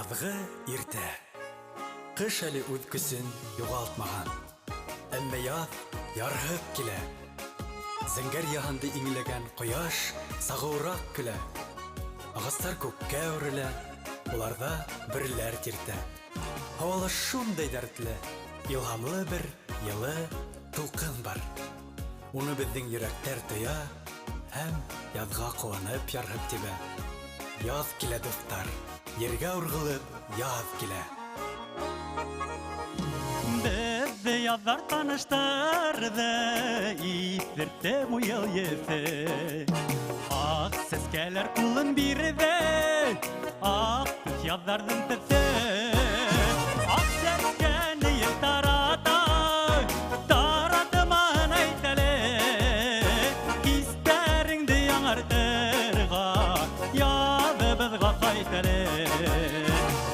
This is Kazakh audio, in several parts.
Яҙғы иртә. Ҡыш әле үҙ көсөн юғалтмаған. Әммә яҙ ярһып килә. Зәңгәр яһанды иңләгән ҡояш сағыуыраҡ көлә. Ағастар күккә үрелә, уларҙа бөрөләр тиртә. Һауала шундай дәртле, илһамлы бер йылы тулҡын бар. Уны беҙҙең йөрәктәр тоя һәм яҙға ҡыуанып ярһып тибә. Яҙ килә, дуҫтар, ергә урғылып яҙ килә. Беҙҙе яҙҙар таныштырҙы, иҫертте муйыл еҫе. Аҡ сәскәләр ҡулын бирҙе, аҡ төҫ яҙҙарҙың төҫө. Аҡ сәскәне ел тарата, таратыман әйт әле. Хистәреңде яңыртырға, яҙыбыҙға ҡайт әле.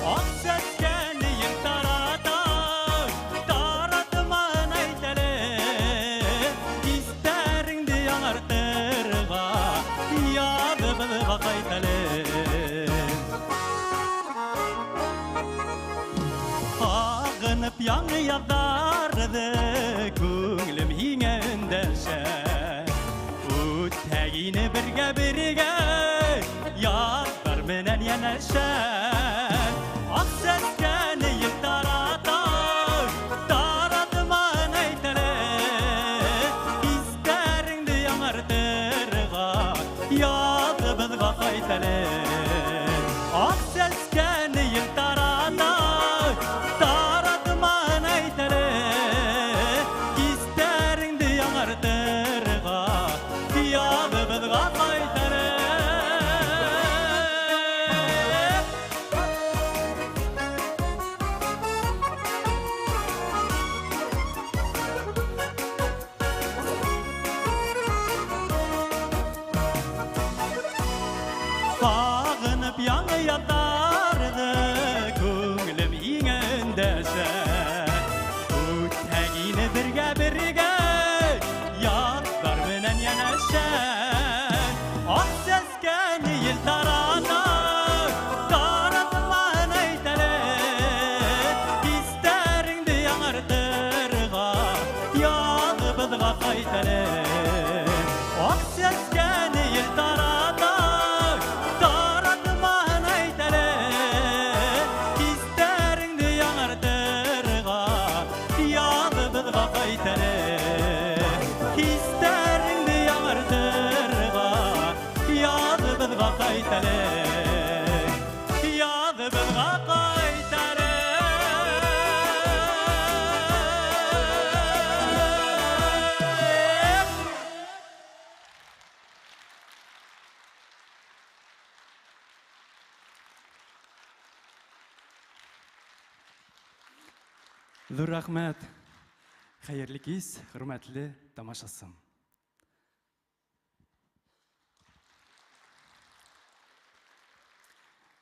Аҡ сәскәне ел тарата, таратыман әйт әле. Хистәреңде яңыртырға, яҙыбыҙға ҡайт әле. Ағынып яңы яҙҙарҙы, күңлем һиңә өндәшә. Үтһәгине бергә-бергә, яҙҙар менән йәнәшә. Аҡ сәскәне ел тарата, таратыман әйт әле. Хистәреңде яңыртырға, яҙыбыҙға ҡайт әле. Аҡ сәскәне ел тарата, таратыман әйт әле. Хистәреңде яңыртырға, яҙыбыҙға ҡайт әле. Сағынып яңы яҙҙарҙы, күңлем һиңә өндәшә. Үтһәгине бергә-бергә, яҙҙар менән йәнәшә. Аҡ сәскәне ел тарата, таратыман әйт әле. Хистәреңде яңыртырға, яҙыбыҙға ҡайт әле. Аҡ сәскәне ел тарата, таратыман әйт әле. Хистәреңде яңыртырға, яҙыбыҙға ҡайт әле. Хистәреңде яңыртырға, яҙыбыҙға ҡайт әле. Яҙыбыҙға ҡайт әле. Ҙур рәхмәт. Хәйерле кис, хөрмәтле тамашасым.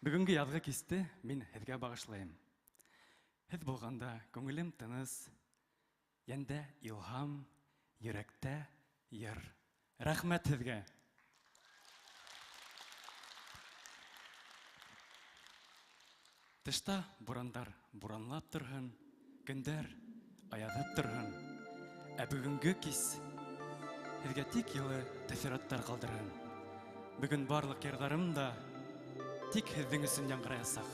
Бөгөнгө яҙғы кисте мин һеҙгә бағышлайым. Һеҙ булғанда күңелем тыныс, йәндә илһам, йөрәктә йыр. Рәхмәт һеҙгә. Тышта бурандар буранлап торһын, көндәр аяҙып торһын. Ә бөгөнгө кис һеҙгә тик йылы тәьҫораттар ҡалдырһын. Бөгөн барлыҡ йырҙарым да тик һеҙҙең өсөн яңғыраясаҡ.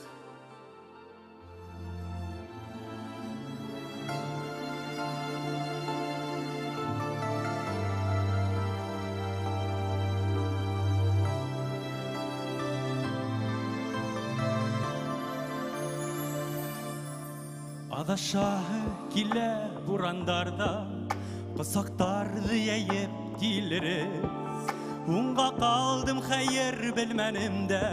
Аҙашаһы килә бурандарҙа, ҡосаҡтарҙы йәйеп килереп. Уңға ҡалдым, хәйер белмәнем дә,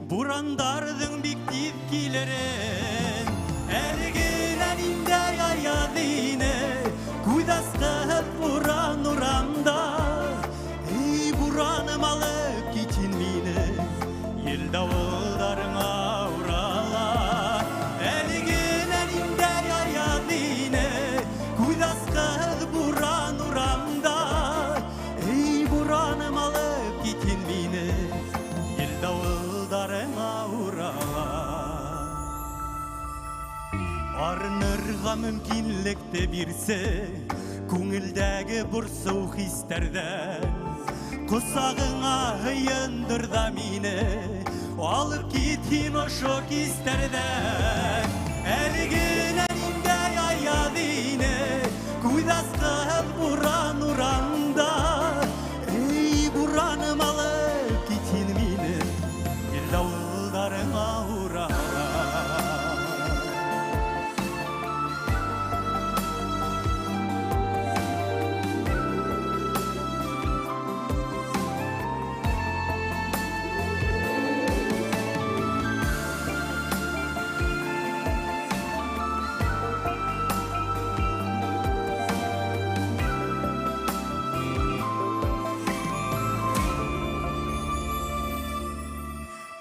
бурандарҙың бик тиҙ килерен. Әле генә ниндәй аяҙ ине, күҙ асҡыһыҙ буран урамда. Эй, бураным, алып китһен мине, ел дауылдарыңа урала. Әле генә ниндәй аяҙ ине, күҙ асҡыһыҙ буран урамда. Эй, бураным, алып китһен мине, ел дауылдарыңа урала. kinlikte birse Күңілдәгі бұрсу хистерден Құсағыңа хыйындыр да мені Алып кеткен ошо кистерден Әлігінен индей аядыны Куйдастыл буран уранда Эй, бураным алып кеткен мені Ел дауылдарыңа урала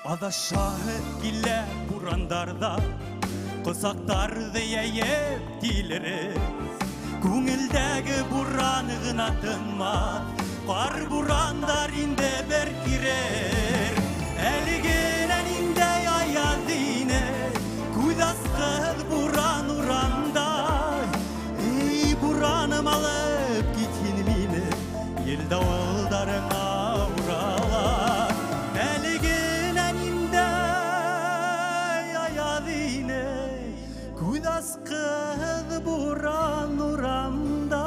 Adaşağı gille burandarda Kısaktardı yeyip dileri Күңілдәгі buranığına tınmaz Var burandar inde berkirer Eliginen inde ayadine Kuydasqıl buran uranda Ey buranım alıp gitin mini Yel davuldarına urala Kuydasqıl buran uramda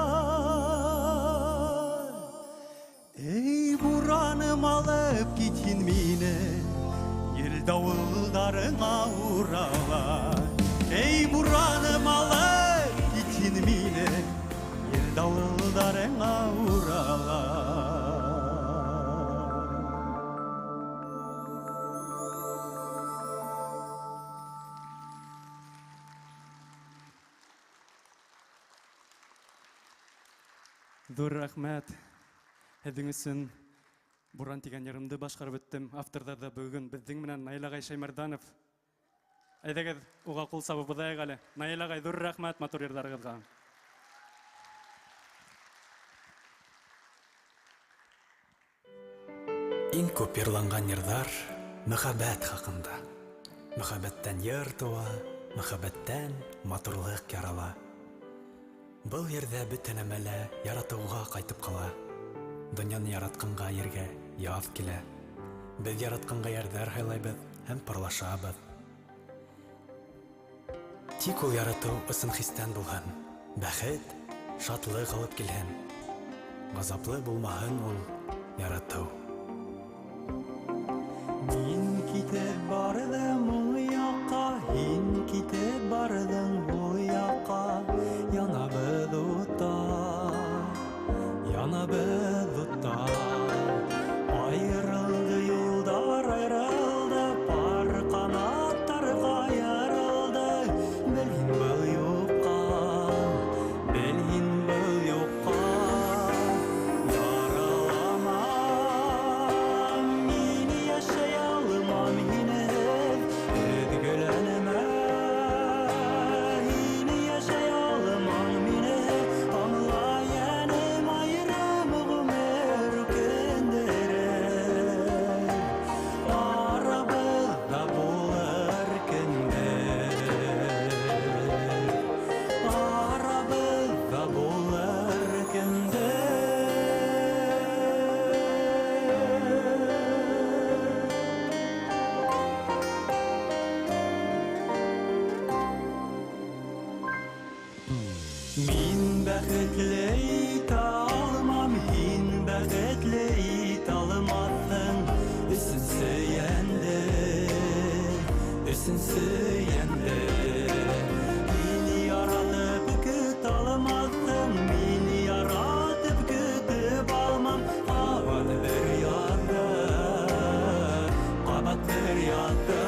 Ey buranım alıp gitin mine Yel davuldarına urala Ey buranım alıp gitin mine Yel davuldarına urala Dur рахмәт. Һеҙҙең өсөн Буран тигән йырымды башҡарып бөттөм. Авторҙар ҙа бөгөн беҙҙең менән Наил ағай Шаймарданов. Әйҙәгеҙ, уға ҡул сабып уҙайыҡ әле. Наил ағай, ҙур рәхмәт матур йырҙарығыҙға. Иң күп йырланған йырҙар мөхәббәт хаҡында. Мөхәббәттән йыр тыуа, мөхәббәттән матурлыҡ ярала. Был ерҙә бөтә нәмәлә яратыуға ҡайтып ҡала. Донъяны яратҡанға ергә яҙ килә. Беҙ яратҡанға ярҙар һайлайбыҙ һәм парлашабыҙ. Тик ул яратыу ысын хистән булһын. Бәхет, шатлыҡ алып килһен. Ғазаплы булмаһын ул яратыу. Мин китеп барҙым ул яҡҡа, һин китеп барҙың ул яҡҡа. Янабыҙ утта, янабыҙ утта. Айырылды юлдар, айырылды, пар ҡанаттарға ярылды. Бел һин был юҡҡа, бел һин был юҡҡа. Яралама, мине йәшәй алмам һинһеҙ, өҙгөләнмә. Мин бәхетле итә алмам, һин бәхетле итә алмаҫһың. Өсөн сөйәнде, өсөн сөйәнде. Мине яратып көтә алмаҫһың, мине яратып көтөп алмам. Ҡабат бер яҙҙы, ҡабат бер яҙҙы.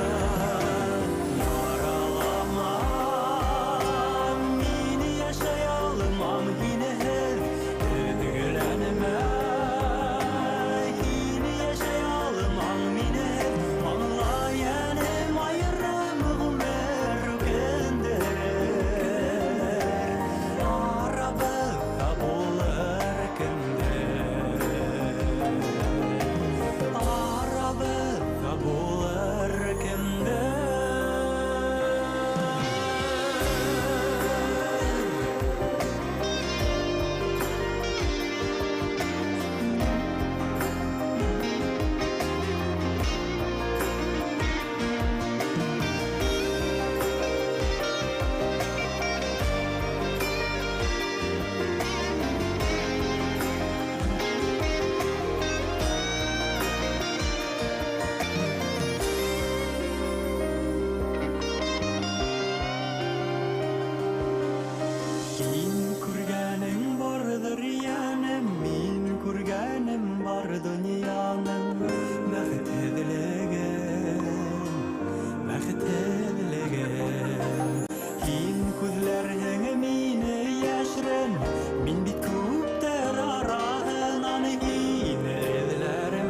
Min bit күптер араһынан инелермен,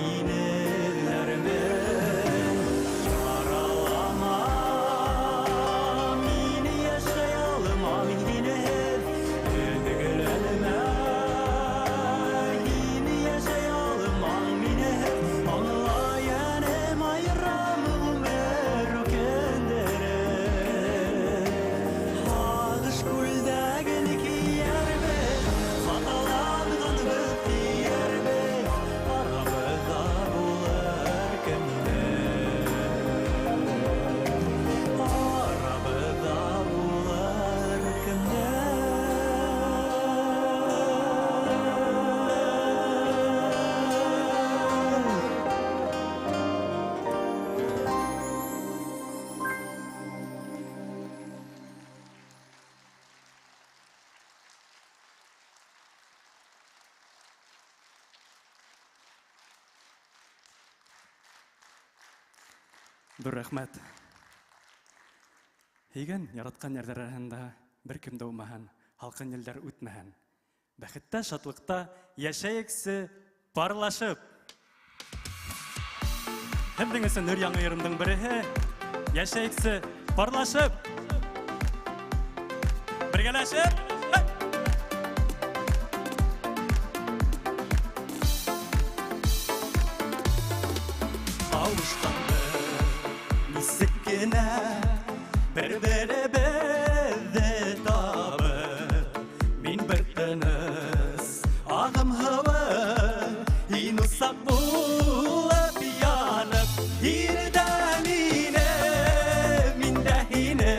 инелермен. Аралама, мине яшәй алмам инеп, өтегеләнмә. Мине яшәй алмам минеп, аңлаянем айрамым өмер үкендере. Ағыш күлдәген киербе, хаталанған бөт тиербе, арабыда булыр кемдер. Арабыда булыр кемдер. Dur рәхмәт. Һейгән яраткан ярҙар араһында бер кем дә булмаһын, халҡын елдәр үтмәһен. Бәхеттә, шатлыҡта йәшәйексе парлашып. Һеҙҙең өсөн өр-яңы йырымдың береһе йәшәйексе парлашып. Бергәләшеп. Алышҡанды нисек кенә бер-беребеҙҙе табып, мин бер тыныс ағым һыуы, һин усаҡ булып янып, һин дә мине, мин дә һине,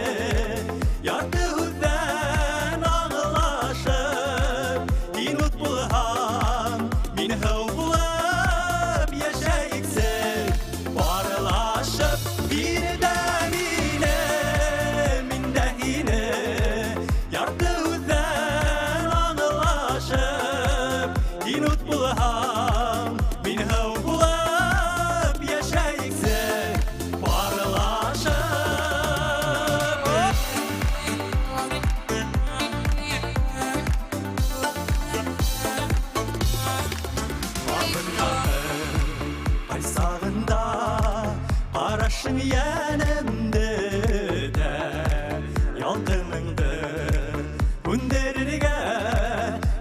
ярты һүҙҙән аңлашып, һин ут булһаң, мин һыу булып йәшәйексе парлашып. Һин дә мине, мин дә һине, ярты һүҙҙән аңлашып, һин ут булһаң, мин һыу булып йәшәйексе парлашып. Ҡайсағында ҡарашың йәнемде дә, ялҡыныңды күндерергә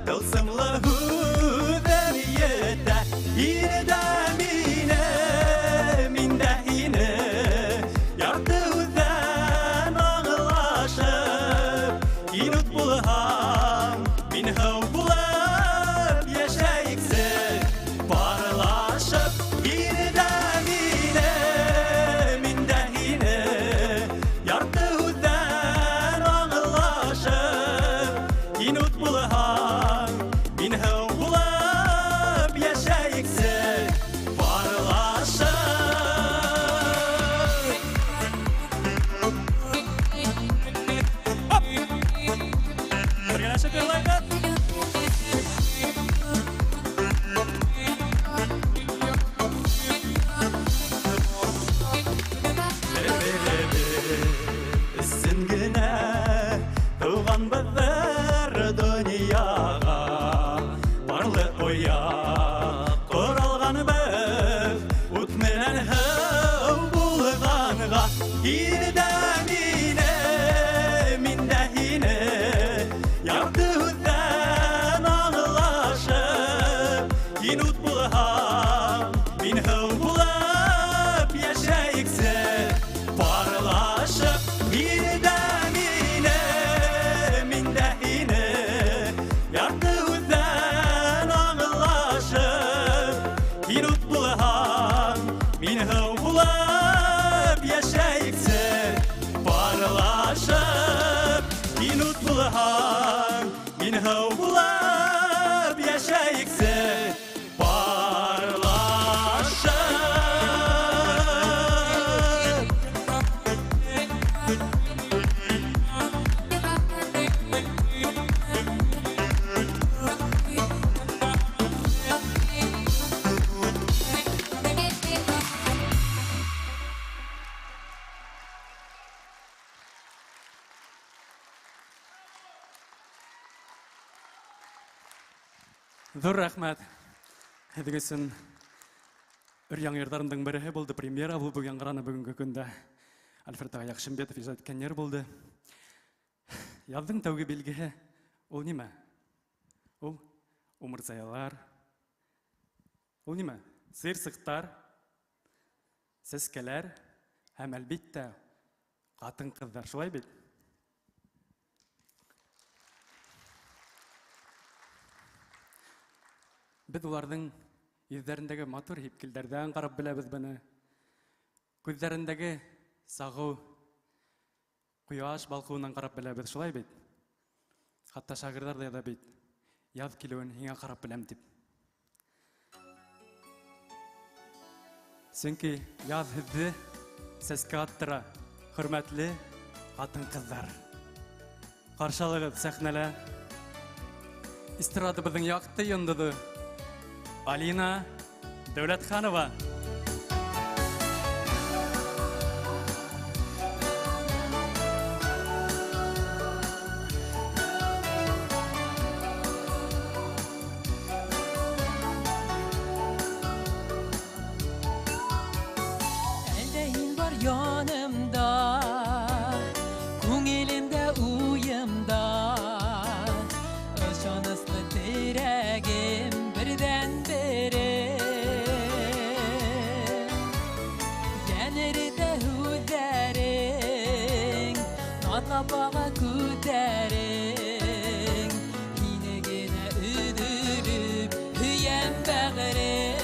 тылсымлы һүҙем етә. Һин дә мине, мин дә һине, ярты һүҙҙән аңлашып, һин ут булһаң, мин һыу булып йәшәйексе парлашып. Һин дә мине, мин дә һине, ярты һүҙҙән аңлашып, һин ут булһаң, мин һыу булып йәшәйексе парлашып. Бергәләшеп йырлайбыҙ. Өсөн генә тыуғанбыҙҙыр донъяға, барлы ояҡ ҡоралғанбыҙ, ут менән һыу булғанға. Һин дә мине, мин дә һине, ярты һүҙҙән аңлашып, һин ут булһаң, мин һыу булып йәшәйексе парлашып. Һин дә мине, мин дә һине, ярты һүҙҙән аңлашып, һин ут булһаң, мин һыу булып йәшәйексе парлашып. Һин ут булһаң, мин һыу булып йәшәйексе парлашып. Зур рахмат. Әдігесін үряң ердарымдың бірі болды премьера бұл бүгін ғыраны бүгінгі күнді. Альфред Ағаяқ Шымбетов ижад еткенер болды. Яздың тәуге белгігі ол неме? Ол умырзаялар. Ол неме? Сыйырсықтар, сәскелер, һәм әлбетте қатын қыздар. Шулай бит? Біз олардың yüzlerindегі матур һипкелдәрдән қарап біләбіз бұны. Күздәрендәге сағу, құяш балқуынан қарап біләбіз. Шулай бит? Хатта шағырдар да яза бит. Яз килеуін һиңа қарап біләм дип. Сөнки яз һеҙҙе сәскә аттыра, хөрмәтле ҡатын ҡыҙҙар. Ҡаршылығыҙ сәхнәлә эстрадабыҙҙың яҡты йондоҙо Алина Дәүләтханова. Yanımda, көңелімде уйымда, ышанысты тирәгем бірден бері. Янырды хүдәрің, натлапаға күдәрің, инегені үдіріп, үйем бәғірім.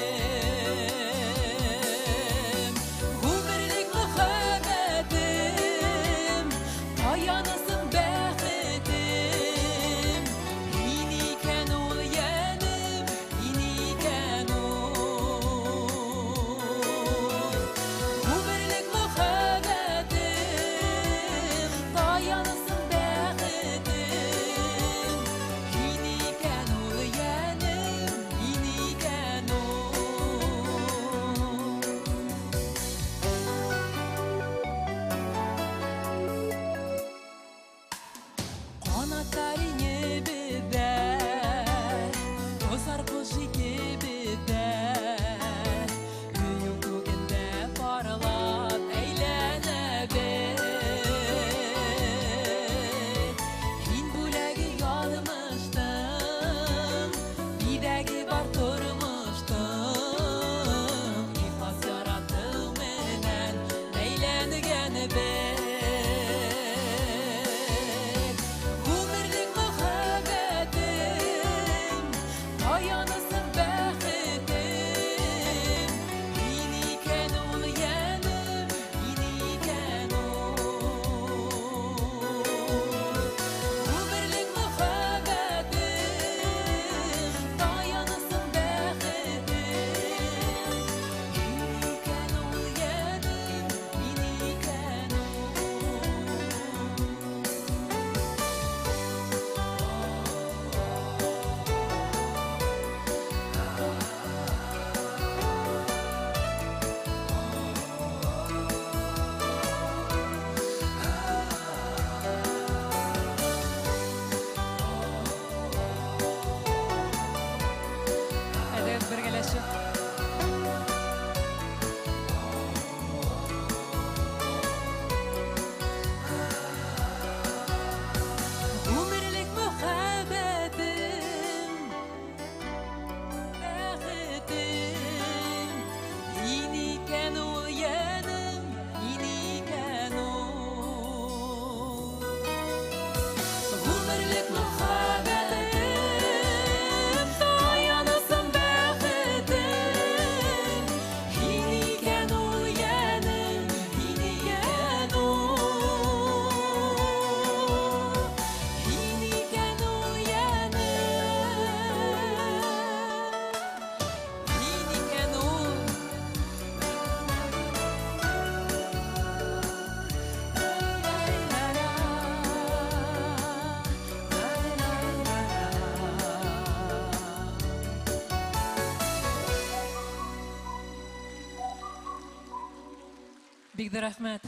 Бигді рахмет.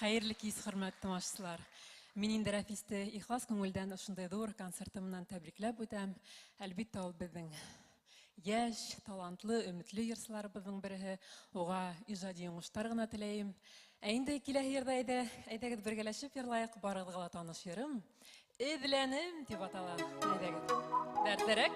Хайырлы кез, хөрмәтле тамашачылар. Мин инде Рәфисте ихлас күңелдән ошындай ҙур концерты менән тәбрикләп үтәм. Әлбиттә, ул безнең яшь, талантлы, өметле йырсыларыбызның береһе. Уға ижади уңыштар гына теләйем. Ә инде киләһе йырда әйдәгез бергәләшеп йырлайык. Барыгызга ла таныш йырым «Эҙләнем» дип атала. Әйдәгеҙ. Дәртлерәк.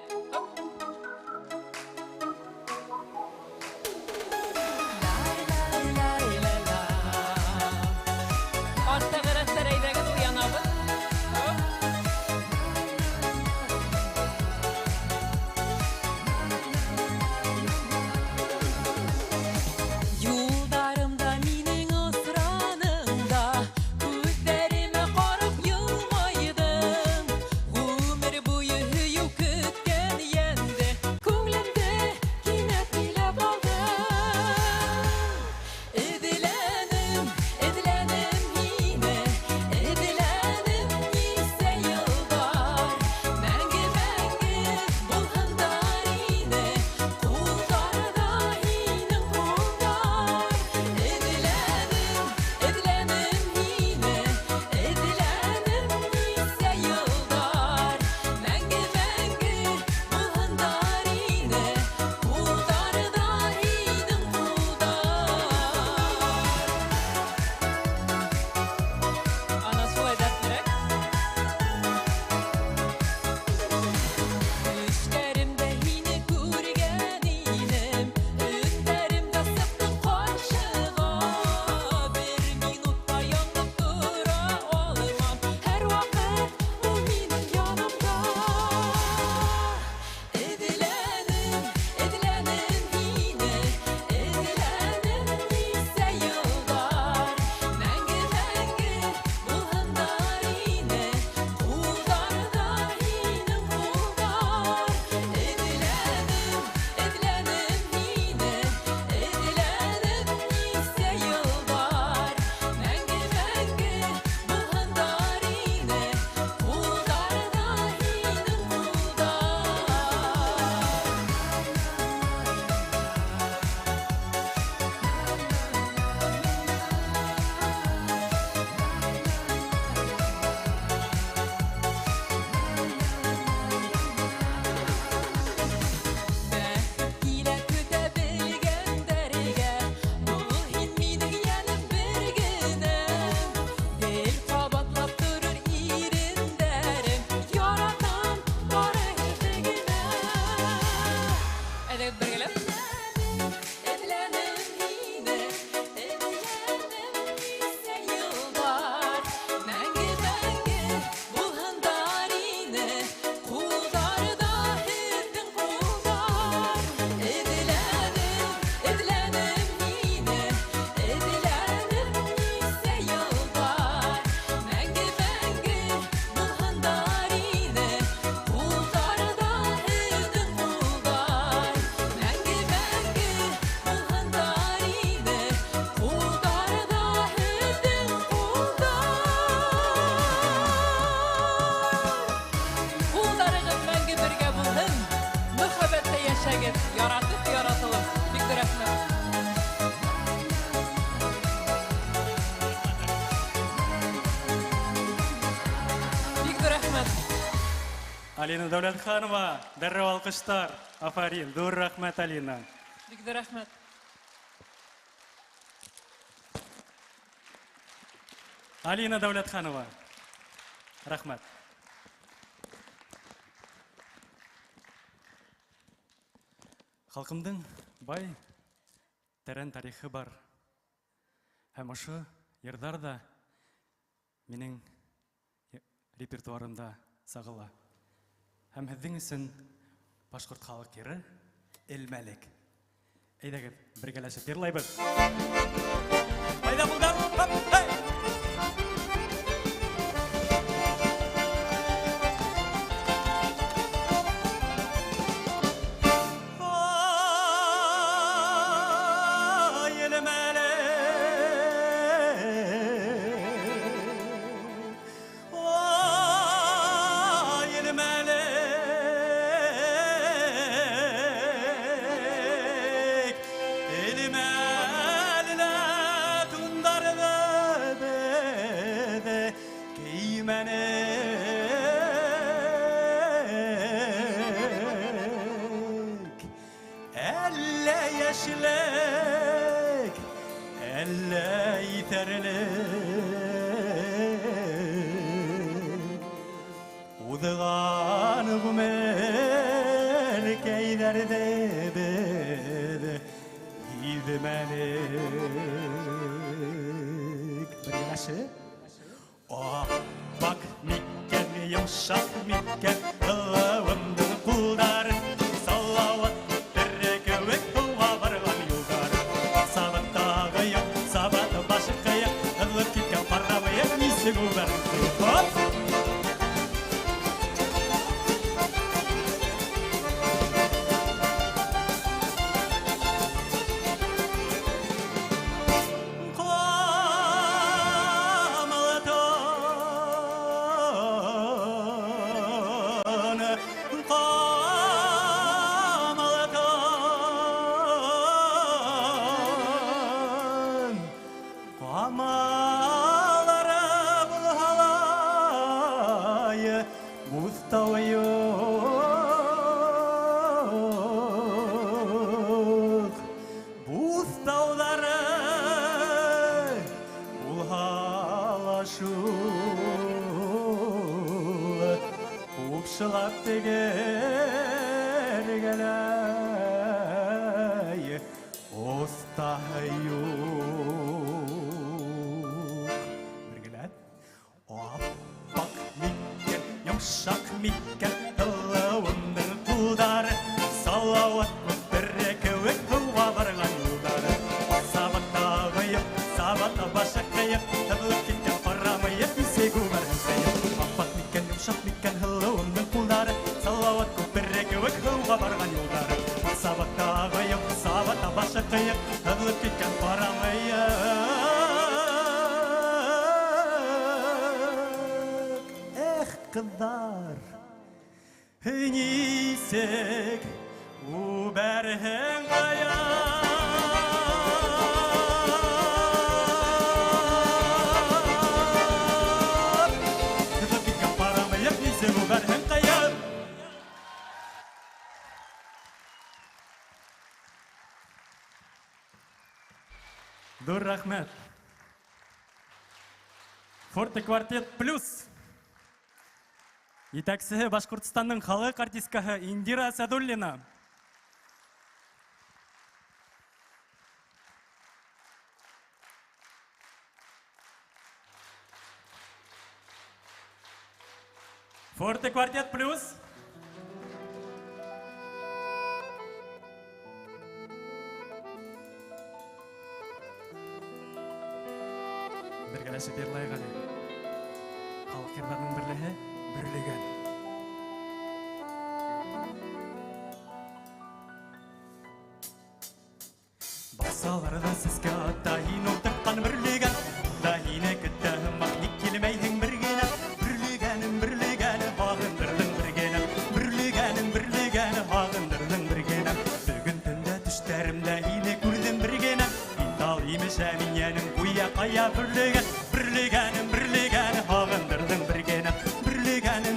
Алина Дәүләтханова, дәррәү алҡыштар. Афарин, ҙур рәхмәт, Алина. Бик ҙур рәхмәт. Алина Дәүләтханова, рәхмәт. Халҡымдың бай, тәрән тарихы бар. Һәм ошо йырҙар да минең репертуарымда сағыла. Һәм һеҙҙең өсөн башҡорт халыҡ йыры «Элмәлек». Әйҙәгеҙ, бергәләшеп йырлайбыҙ. Ҡайҙа булдар? Elime tundar da Elle yaşlık, elle yeterlik. Udğan gümer keylerde bedi hidmelik. Bir yaşı. Oh, bak mikken, yumuşak mikken, kılığımdın kuldarın. Salavat, terrekevek, hıva varılan yolдар. Sabat dağı yok, sabat başı kıyak, ılık kikken parravaya, iyisi güber. Hop! Şılap teger gelay Ostahyuk Birgeler Hop bak mikken yumuşak mikken Kılığımdın kuldar Salavat gösterrekevek hıva varılan yolдар Sabat dağı yok sabat başa kıyık Tavlık kikken paramayık ise güver hüseyin Bak mikken yumuşak mikken hılığımdın Salavat gösterrekevek hıva varılan yolдар Sabat dağı yok sabat başa kıyık Tavlık kikken paramayık Kızlar Hünisek Uberhen gaya Kızlar kitken paramayık Hünisek Uberhen gaya Dur rahmet Forte kvartет плюс Итаксі Башқұртстанның халық артисткаһы Индира Садуллина. Форте квартет плюс. Біргелесі берлайғаны. Халық ердарының бірлігі. Бірлеген. Басаларда сізге дайын отыртқан бірлеген Дайыны күттіғім мақник келмейдің біргені Бірлегенім ағындырдың біргені Бірлегенім ағындырдың біргені Бүгін түнді түштәрім дайыны көрдім біргені Интал емеш әминенім қуя қая бірлеген Бірлегенім ағындырдың біргені Бірлегенім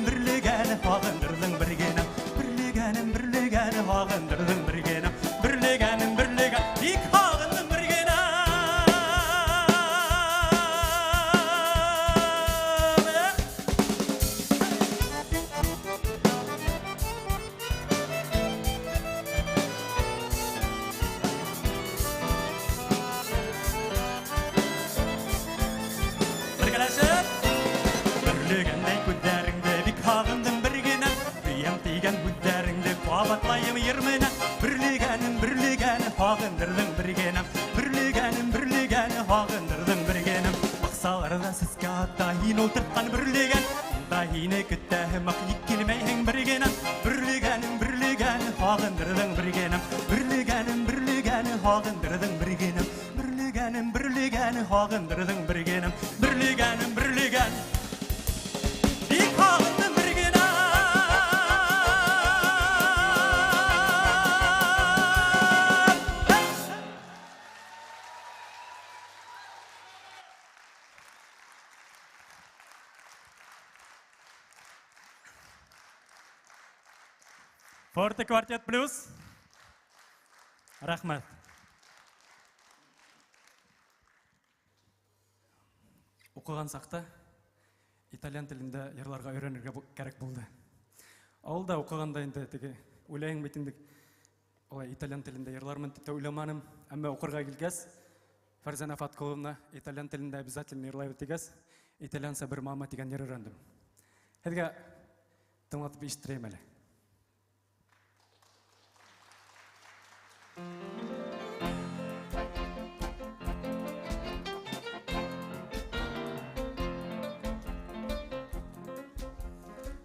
ағындырдың біргені Бірлегенім ағындырдың біргені Бірлегенім ик ағындың біргені Біргелесіп Бірлегендай көддеріңді бик ағындың біргені Үйем тиген көддеріңді қуабатлайым ермені Бірлегенім ағындырдың біргені Бірлегенім ағындырдың біргені Мақсаларда сізге дайын отыртқан бірлеген Дайыны күттәхім ақ ек келмейің біргені Бірлегенім ағындырдың біргені Бірлегенім ағындырдың біргені Бірлегенім ағындырдың біргені Бірлегенім ик ағындың біргені Forte Quartet Plus. Рахмат. Оқыған сақта итальян тілінде ерларға үйренерге керек болды. Ауылда оқығанда енді теге ойлайын бетіндік олай итальян тілінде ерлармын тіпті ойламаным, әмі оқырға келгес Фарзана Фаткуловна итальян тілінде обязательно ерлай бетегес итальянса бір мама деген ер үйрендім. Хәдге тыңлатып ешттірейм әлі.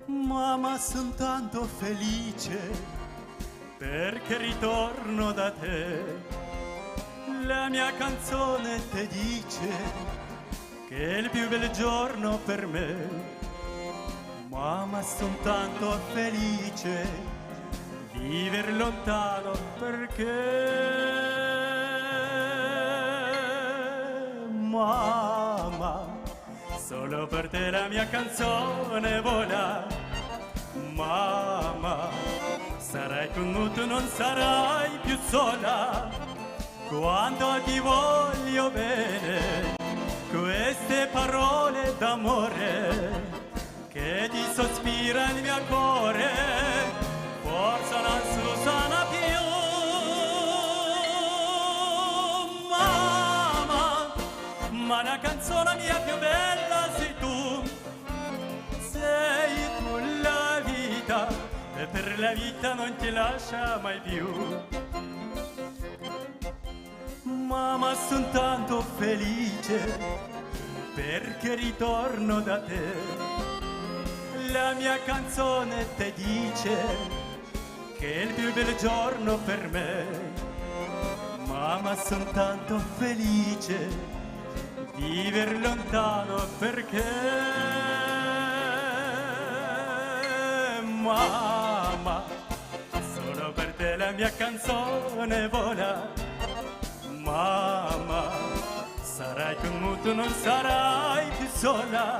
Mamma, son tanto felice perché ritorno da te. La mia canzone ti dice che è il più bel giorno per me. Mamma, son tanto felice vivere lontano perché mamma, solo per te la mia canzone vola. Mamma, sarai con me, tu non sarai più sola. Quando ti voglio bene, queste parole d'amore che ti sospira il mio cuore, forse non si usano più. Mamma, ma la canzone mia più bella sei tu. Sei tu la vita e per la vita non ti lascia mai più. Mamma, son tanto felice perché ritorno da te. La mia canzone ti dice che è il più bel giorno per me. Mamma, son tanto felice vivere lontano perché mamma, solo per te la mia canzone vola. Mamma, sarai con me, tu non sarai più sola.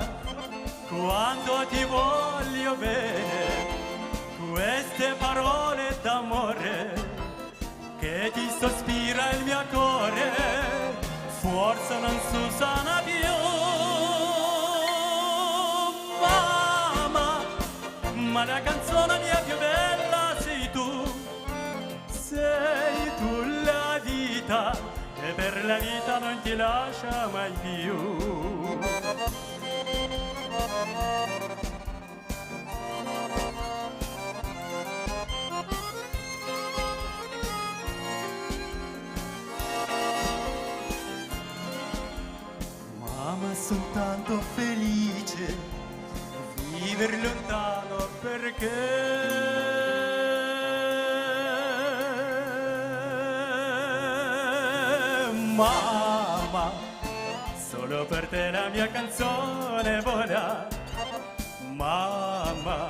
Quando ti voglio bene, queste parole d'amore che ti sospira il mio cuore, forse non si usano più. Mamma, ma la canzone mia più bella sei tu. Sei tu la vita e per la vita non ti lascia mai più. Mamma, son tanto felice vivere lontano perché mamma, solo per te la mia canzone vola. Mamma,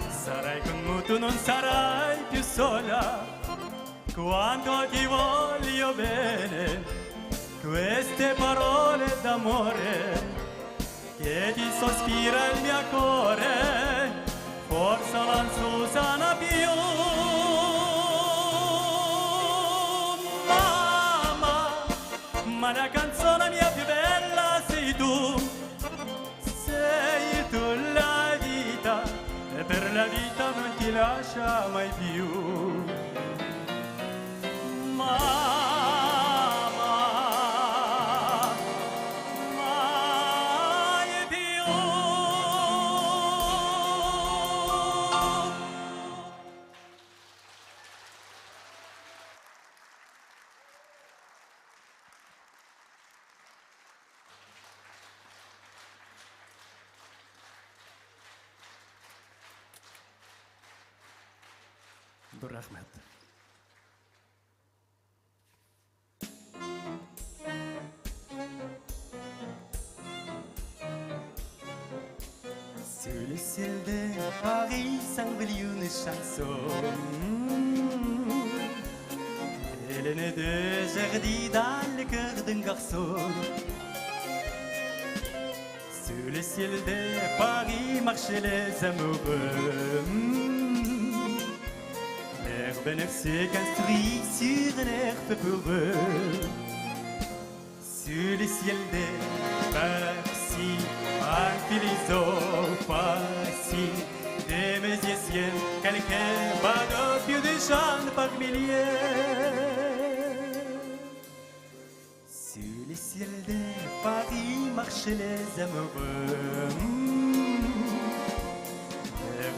sarai con me, tu non sarai più sola. Quando ti voglio bene, queste parole d'amore che ti sospira il mio cuore, forse non si usano più. Ma la canzone mia più bella sei tu. Sei tu la vita e per la vita non ti lascia mai più. Mamma, mai più. Dur rahmat. Sur le ciel de Paris s'envolait une chanson. Elle est née de Jardy dans le cœur d'un garçon. Sur le ciel de Paris marchaient les amoureux. L'herbe construit sur un herbe pour eux. Sur le ciel des par-ci, un philosophe par-ci, des musiciens, quelqu'un va d'opieux de gens par milliers. Sur le ciel de Paris marchent les amoureux.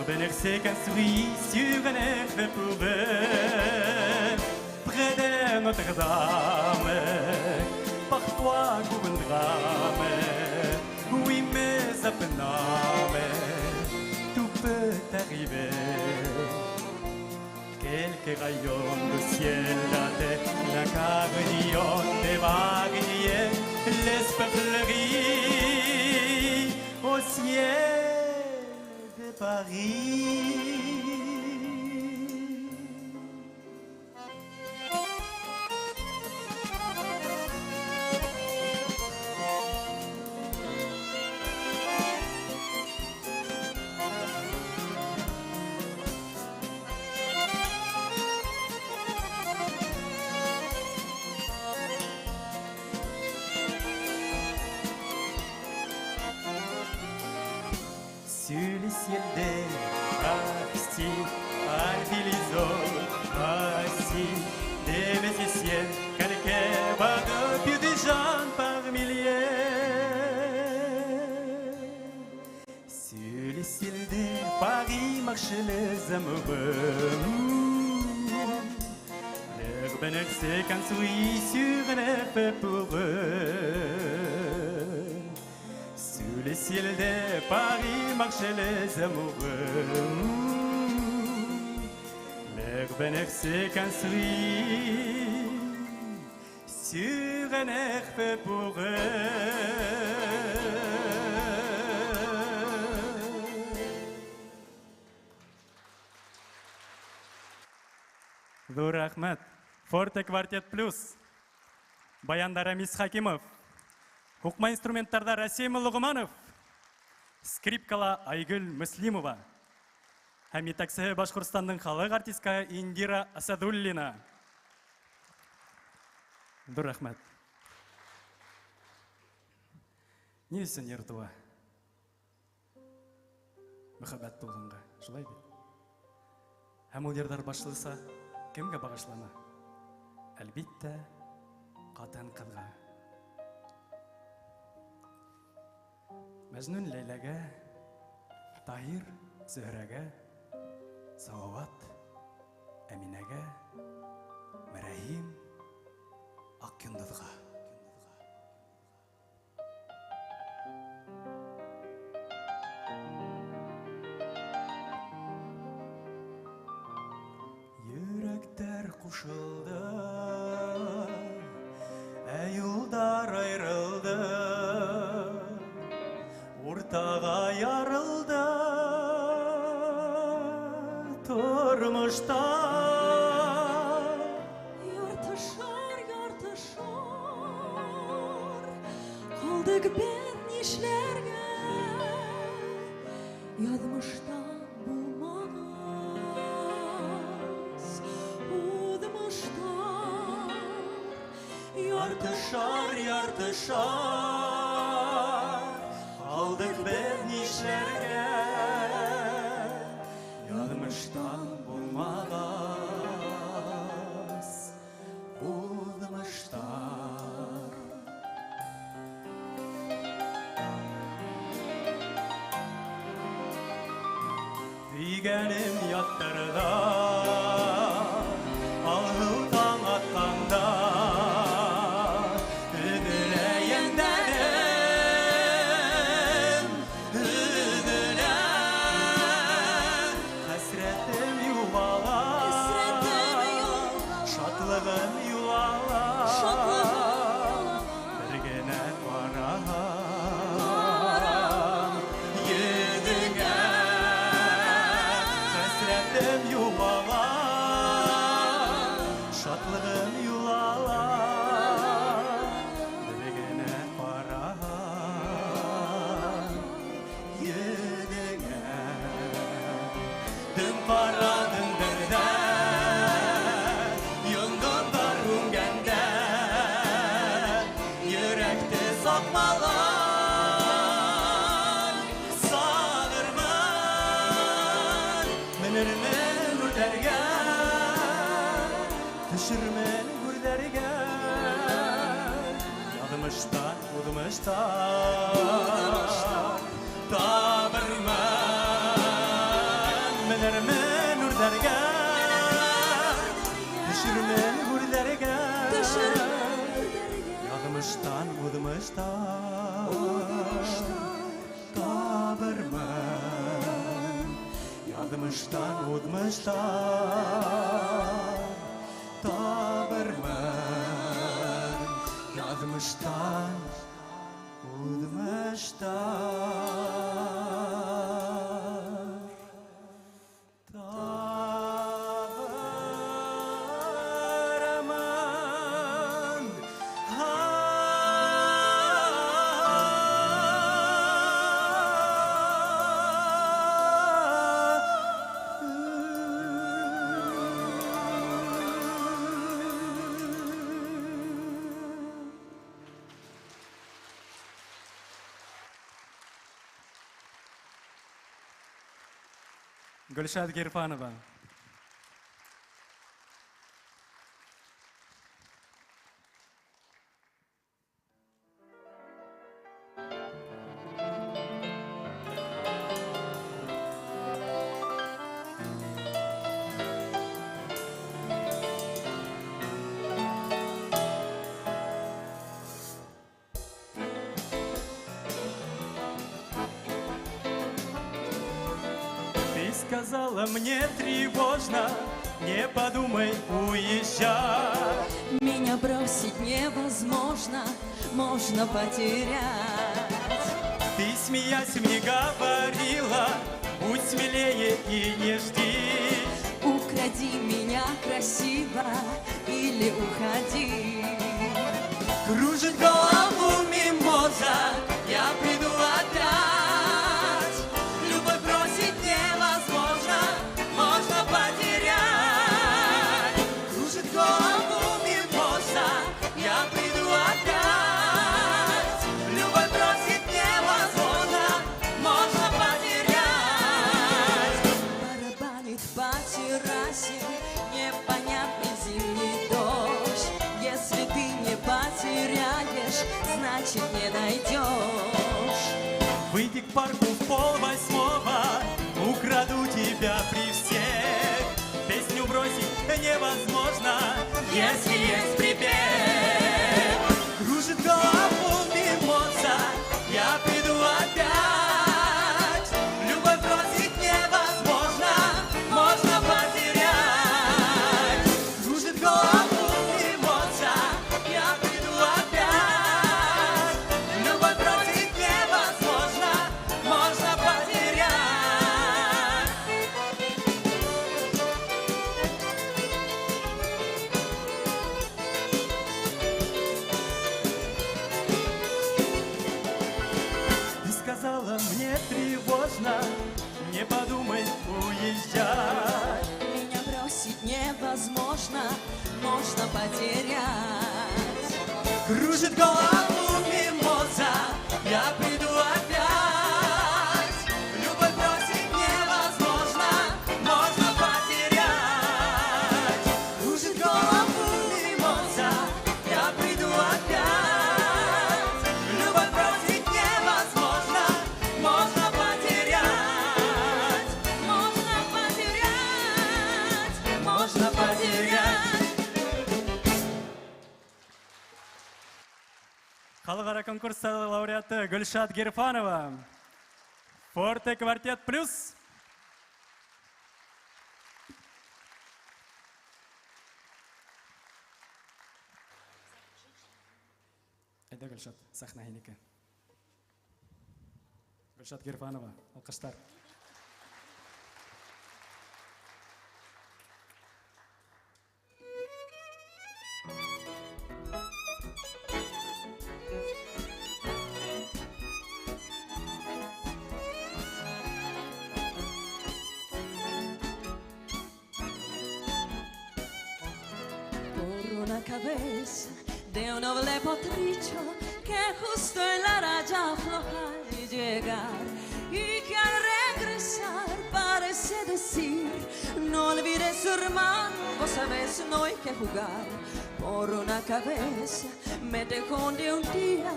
L'herbe s'est construit sur un herbe pour eux. Près de Notre-Dame, parfois pour un drame. Oui, mais à peine, tout peut arriver. Quelques rayons du ciel datés, la carillon des vagues, l'espoir fleurit au ciel de Paris. Sur le ciel des Asti, un philosophe, assis, des musiciens, quelqu'un va depuis des gens par milliers. Sur le ciel de Paris marchent les amoureux. L'herbe s'est construit sur un herbe pour eux. Sous le ciel de Paris marchaient les amoureux. L'herbe s'est construit sur un herbe pour eux. Dur рахмат. Forte Quartet Plus. Баяндар Рамис Хакимов. Хукма инструментарда Расим Лугманов. Скрипкала Айгүл Муслимова. Һәм етәкчесе Башкортстанның халык артистка Индира Асадуллина. Dur рахмат. Ни өчен йөртүе? Мөхәббәт булганга, шулай бит. Һәм ул йөрдәр башлыса, кемгә багышлана? Әлбиттә, катын-кызга. Мәҗнүн Ләйләгә, Таһир Зөһрәгә, Салават Әминәгә, Мәрәһим Акъюндызга. Йөрәктәр кушылды, юлдар аерылды. Уртага ярылды тормышта. Яртышар, яртышар, калдык бен нишләргә? Язмышта булмагас, узмышта. Яртышар, яртышар, калдык бен нишләргә? Язмыштан булмагас, узмыштан. Дигәнем яттырда, алгыл таң атканда. Yüzüne hasretim yuvala. düşürmen gürlerge Yadmıştan, udmıştan Tabırman Menermen urderge Düşürmen gürlerge Yadmıştan, udmıştan Tabırman Yadmıştan, udmıştan Tabırman Yadmıştan, udmıştan Tabırman Гульшат Герфанова. Ты сказала мне тревожно, не подумай уезжать. Меня бросить невозможно, можно потерять. Ты, смеясь, мне говорила, будь смелее и не жди. Укради меня красиво или уходи. Кружит голову мимоза, я приду опять. Любовь бросить невозможно, можно потерять. Кружит голову мимоза, я приду опять. Любовь бросить невозможно, можно потерять. Барабанит по террасе непонятный зимний дождь. Если ты не потеряешь, значит не найдешь. Выйди к парку в 7:30, украду тебя при всех. Песню бросить невозможно, если есть припев. Кружит голову мимоза, я приду опять. Любовь бросить невозможно, можно потерять. Кружит голову мимоза, я приду опять. Любовь бросить невозможно, можно потерять. Ты сказала мне тревожно, не подумай уезжать. Меня бросить невозможно, можно потерять. Кружит голову мимоза, я приду опять. Любовь бросить невозможно, можно потерять. Кружит голову мимоза, я приду опять. Любовь бросить невозможно, можно потерять. Можно потерять, Можно потерять. Халыкара конкурста лауреаты Гульшат Герфанова. Форте квартет плюс. Айда Гульшат, сахна һинеке. Гульшат Герфанова, алкыштар. por una cabeza de un noble potrillo que justo en la raya floja de llegar y que al regresar parece decir no olvides sabes, hermano, vos sabes, no hay que jugar por una cabeza. Me dejó de un día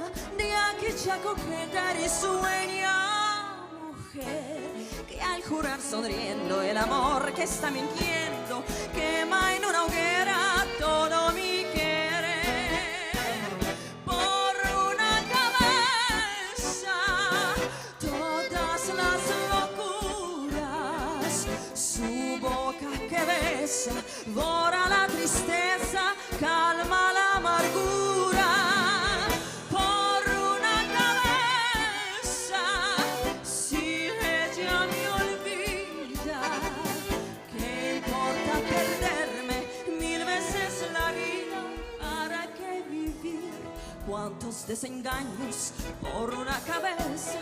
que ya coquetear y sueña, mujer, que al jurar sonriendo el amor que está mintiendo quema en una hoguera todo mi querer. Por una cabeza todas las locuras, su boca que besa borra la tristeza, calma la amargura. Por una cabeza, si ella me olvida, ¿qué importa perderme mil veces la vida? ¿Para qué vivir? Cuántos desengaños por una cabeza.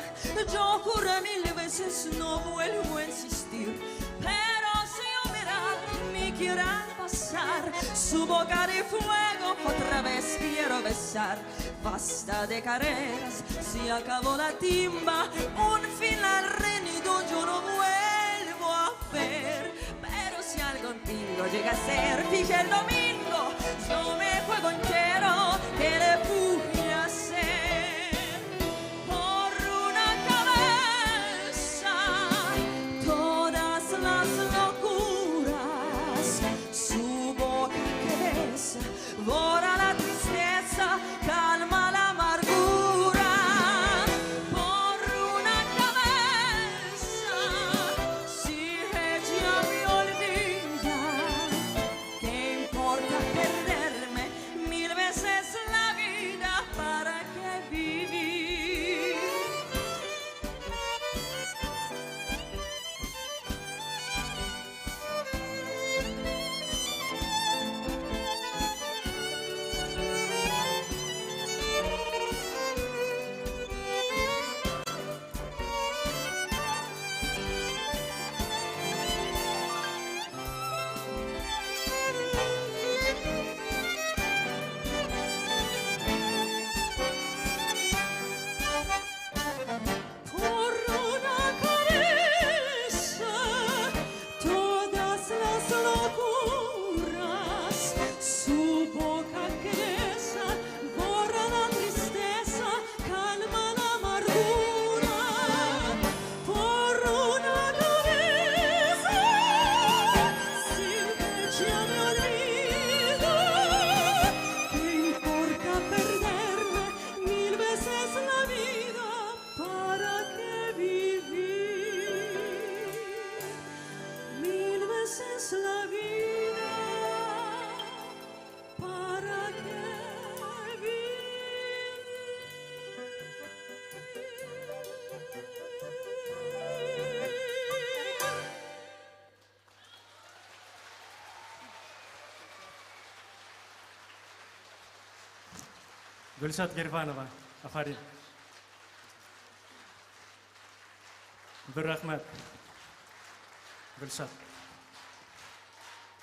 Yo juré mil veces no vuelvo a insistir, pero si un mirada me quiera pasar, su boca de fuego otra vez quiero besar. Basta de carreras, se acabó la timba, un final reñido yo no vuelvo a ver. Pero si algún pingo llega a ser fije el domingo, yo me juego entero, ¿qué le voy a hacer? Por una cabeza todas las locuras, su boca que besa borra la tristeza, calma la amargura. Por una cabeza, si ella me olvida, ¿qué importa perderme mil veces la vida? ¿Para qué vivir? Por una cabeza todas las locuras, su boca que besa borra la tristeza, calma la amargura. Por una cabeza, si ella me olvida, ¿qué importa perderme mil veces la vida? ¿Para qué vivir mil veces la vida? ¿Para qué vivir? Гүлшат Гербанова, Афарин. Бір рахмет. Гүлшат.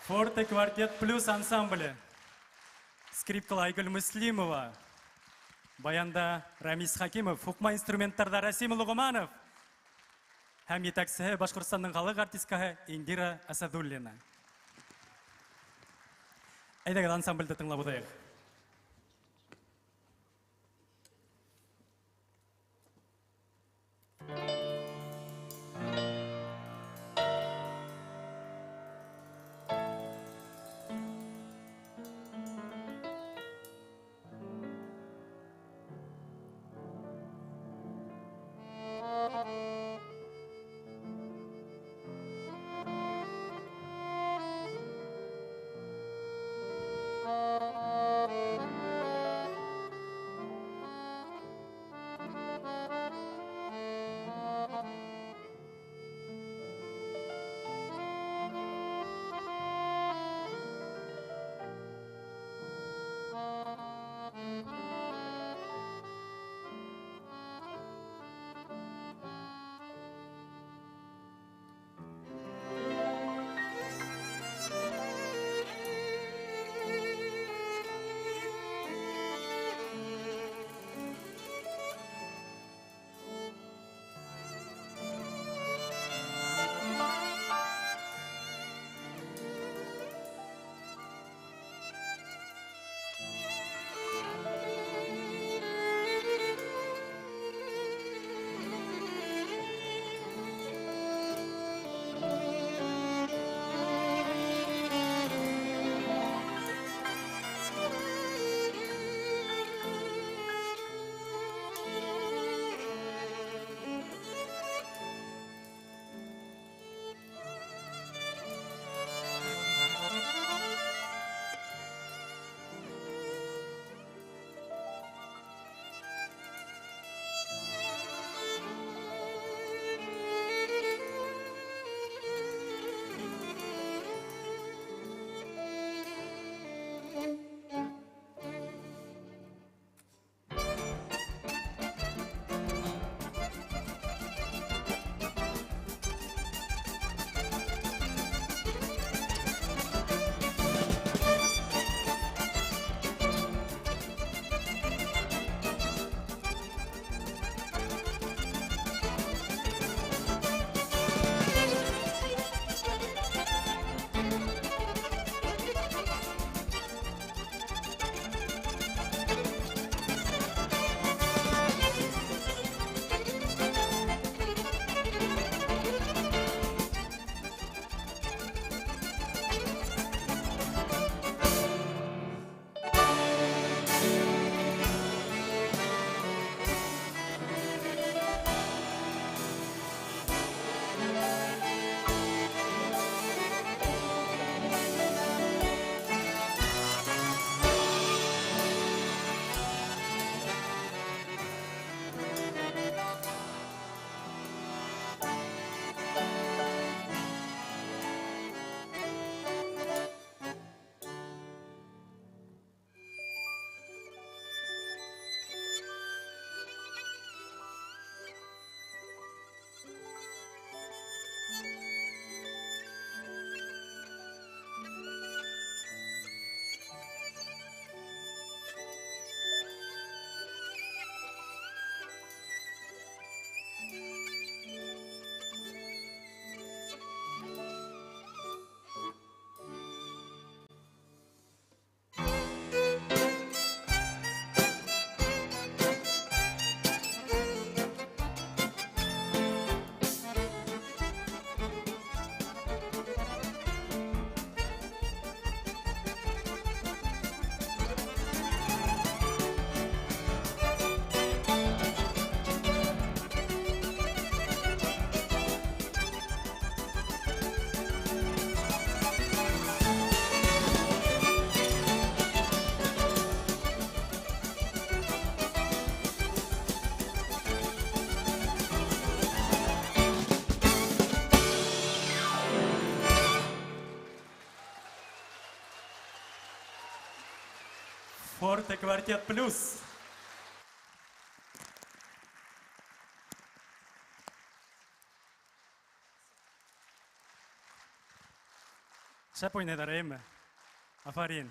Форте квартет плюс ансамблі. Скрипкал Айгүл Муслимова. Баянда Рамис Хакимов, фукма инструментарда Расим Лугуманов. Һәм етәксігі Башқұртстанның халық артисткаһы Индира Асадуллина. Әйдәгел ансамбльді тыңлап отырайық. Форте Квартет Плюс. Шәп ойнайдар, әйме? Афарин.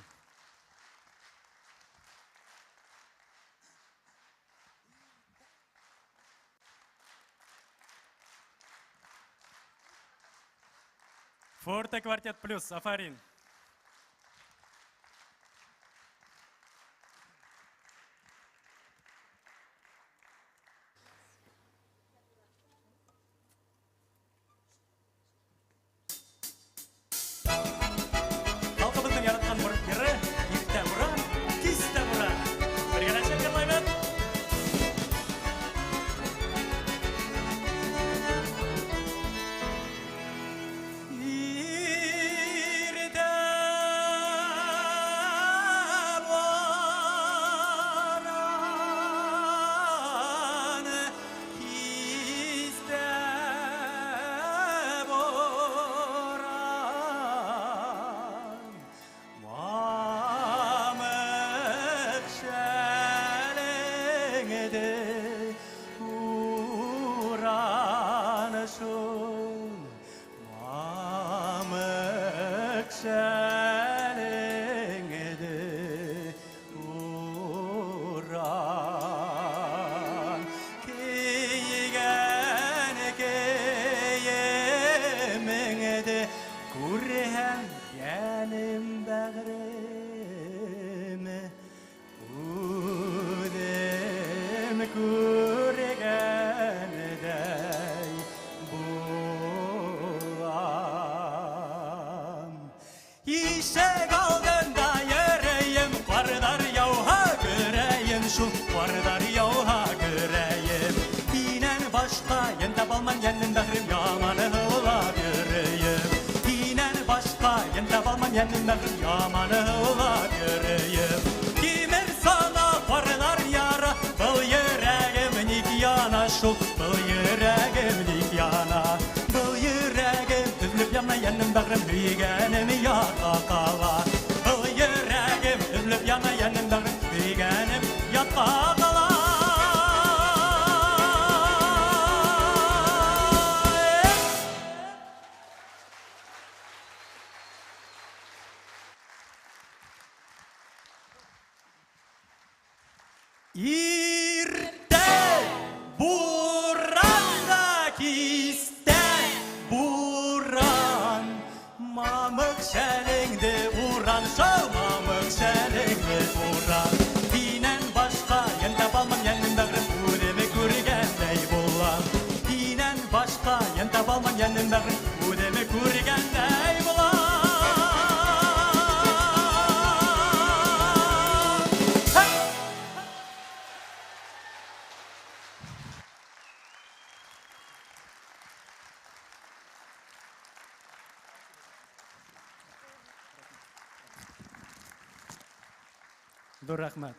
Форте Квартет Плюс, Афарин. Халқымыздың яратқан мұрттері, ерте ұран, кесте ұран. Бірге нәрсе керлаймен. İşe kaldığında yüreyim, varlar yauha göreyim, şu varlar yauha göreyim. Dinen başka yente balman yenin behrim yamanı ola göreyim. Dinen başka yente balman yenin behrim yamanı ola göreyim. Kimin sana varlar yara, bu yüreğim nik yana, şu bu yüreğim nik yana. Bu yüreğim üzülüp yana yenin behrim hüygenim yara kala. Bu yüreğim üzülüp yana yenin behrim hüygenim yara kala. İrte buranda kiste buran, mamık şelingde buran, şov mamık şelingde buran. Dinen başka yente balmam yenin bağrım, udemi kurigendey bulan. Dinen başka yente balmam yenin bağrım, udemi kurigendey bulan. Dur rahmat.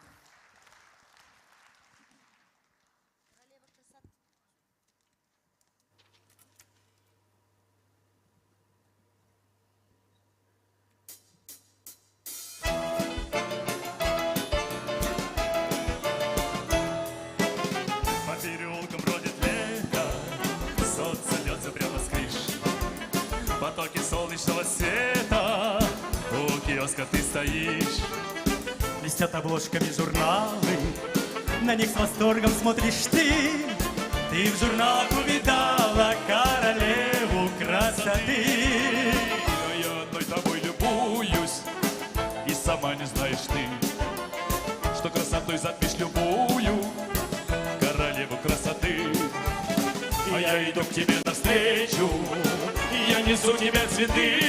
По переулкам бродит лето, солнце льется прямо с крыш. Потоки солнечного света, у киоска ты стоишь. Блестят обложками журналы, на них с восторгом смотришь ты. Ты в журналах увидала королеву красоты. Но я одной тобой любуюсь, и сама не знаешь ты, что красотой затмишь любую королеву красоты. А я иду к тебе навстречу, и я несу тебе цветы,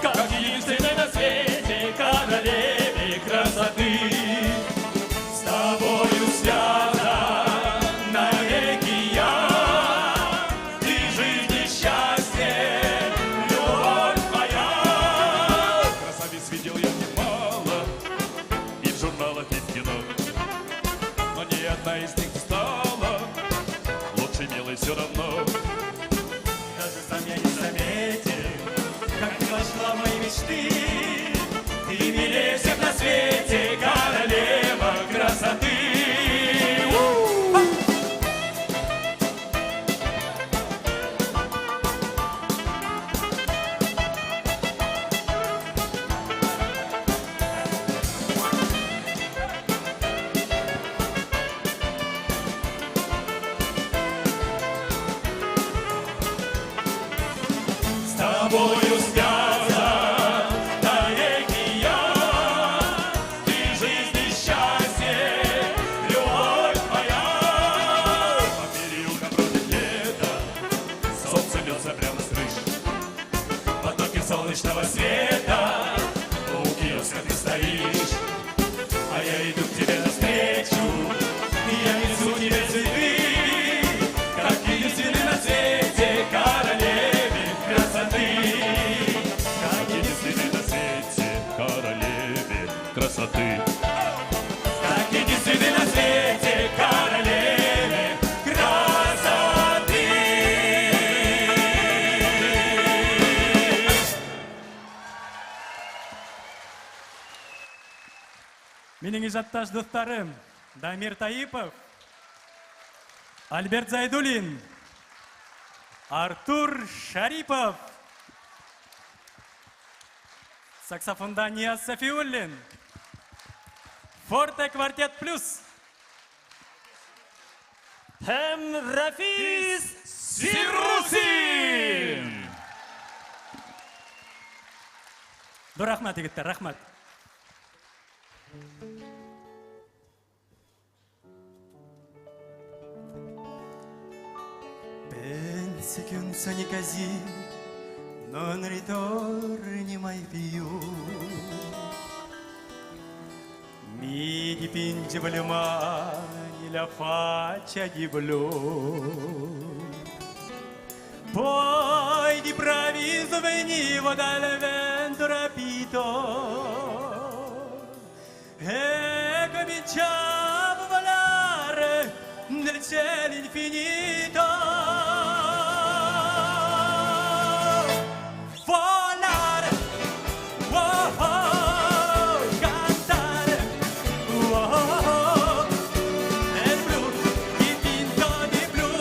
как единственной на свете королеве красоты. С тобою связан навеки я, ты жизнь и счастье, любовь моя. Красавиц видел я немало, и в журналах, и в кино, но ни одна из них не стала лучше, милой, все равно. Даже сам я не заметил, как ты вошла в мои мечты. Ты милее всех на свете, тобою связанное я, ты жизнь и счастье, любовь моя. По период напротив лета солнце льется прямо с крыши, потоки солнечного света, у киоска ты стоишь, а я иду к тебе навстречу, я несу тебе цветы, как единственный на свете королеве красоты, как единственный на свете королеве красоты, как единственный на свете королеве красоты. Менің ижатташ достарым Дамир Таипов, Альберт Зайдулин, Артур Шарипов, саксофонда Нияз Сафиуллин, Форте Квартет Плюс, Hem Рафис Сирусин. Рахмат, егіттер, рахмат. Pensi che un sogno così non ritorni mai più. Mi dipinge le mani la faccia di blu. Poi di improvviso venivo dal vento rapito e cominciavo a volare nel cielo infinito. Volare, oh, oh, cantare, oh, oh, nel blu, dipinto di blu,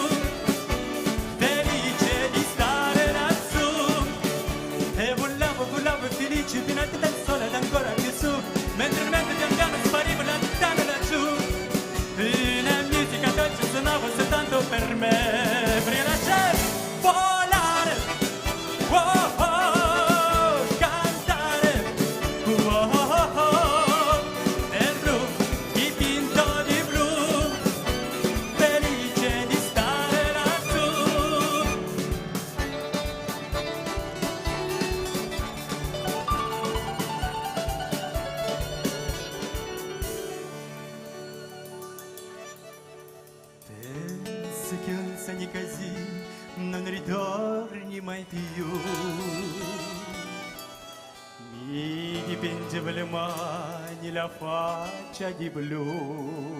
felice di stare lassù. E volavo felice fino al sole ed ancora più su, mentre pian piano sparivo lontano laggiù. Una musica dolce suonava soltanto per me, per lasciare volare, oh, oh, cantare, oh, oh, oh, nel blu, dipinto di blu, felice di stare lassù. Pensi che un sogno così non ritorni mai più. Mi dipingeva le mani la faccia di blu.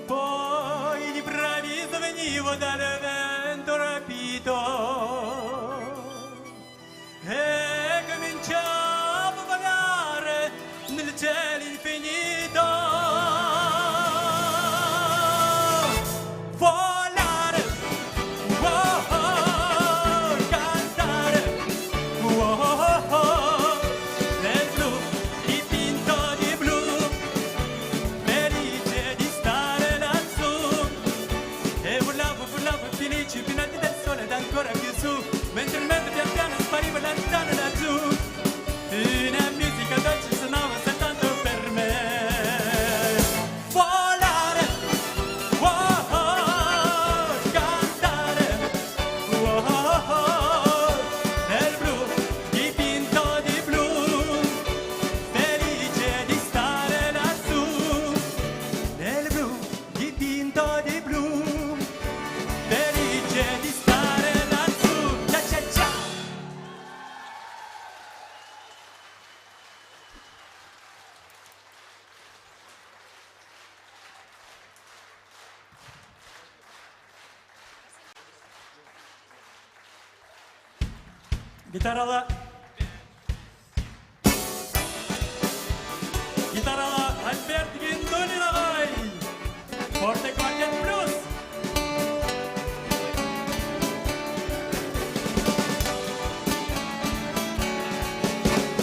Poi d'improvviso venivo dal vento rapito e cominciavo a volare nel cielo infinito. Volare, oh, oh, cantare, oh, oh, oh, nel blu, dipinto di blu, felice di stare lassù. E volavo felice fino al del sole ed ancora più su, mentre il vento pian piano spariva lontano laggiù. Una musica dolce suonava soltanto per me. Volare, oh, oh, cantare, oh, oh, oh, nel blu, dipinto di blu, felice di stare lassù. Nel blu, dipinto di blu, felice di stare lassù. Cia cia cia. Гитарала Альберт Гиндулин ағай, Форте Квартет Плюс.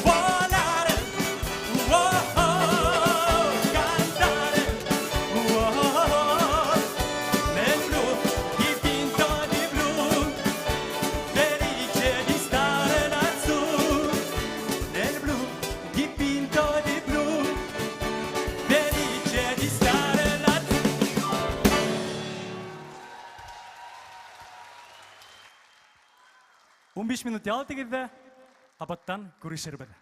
Volare, oh, oh, cantare, oh, oh, nel blu, dipinto di blu, felice 15 минут ял тегізді, апаттан көрішербеді.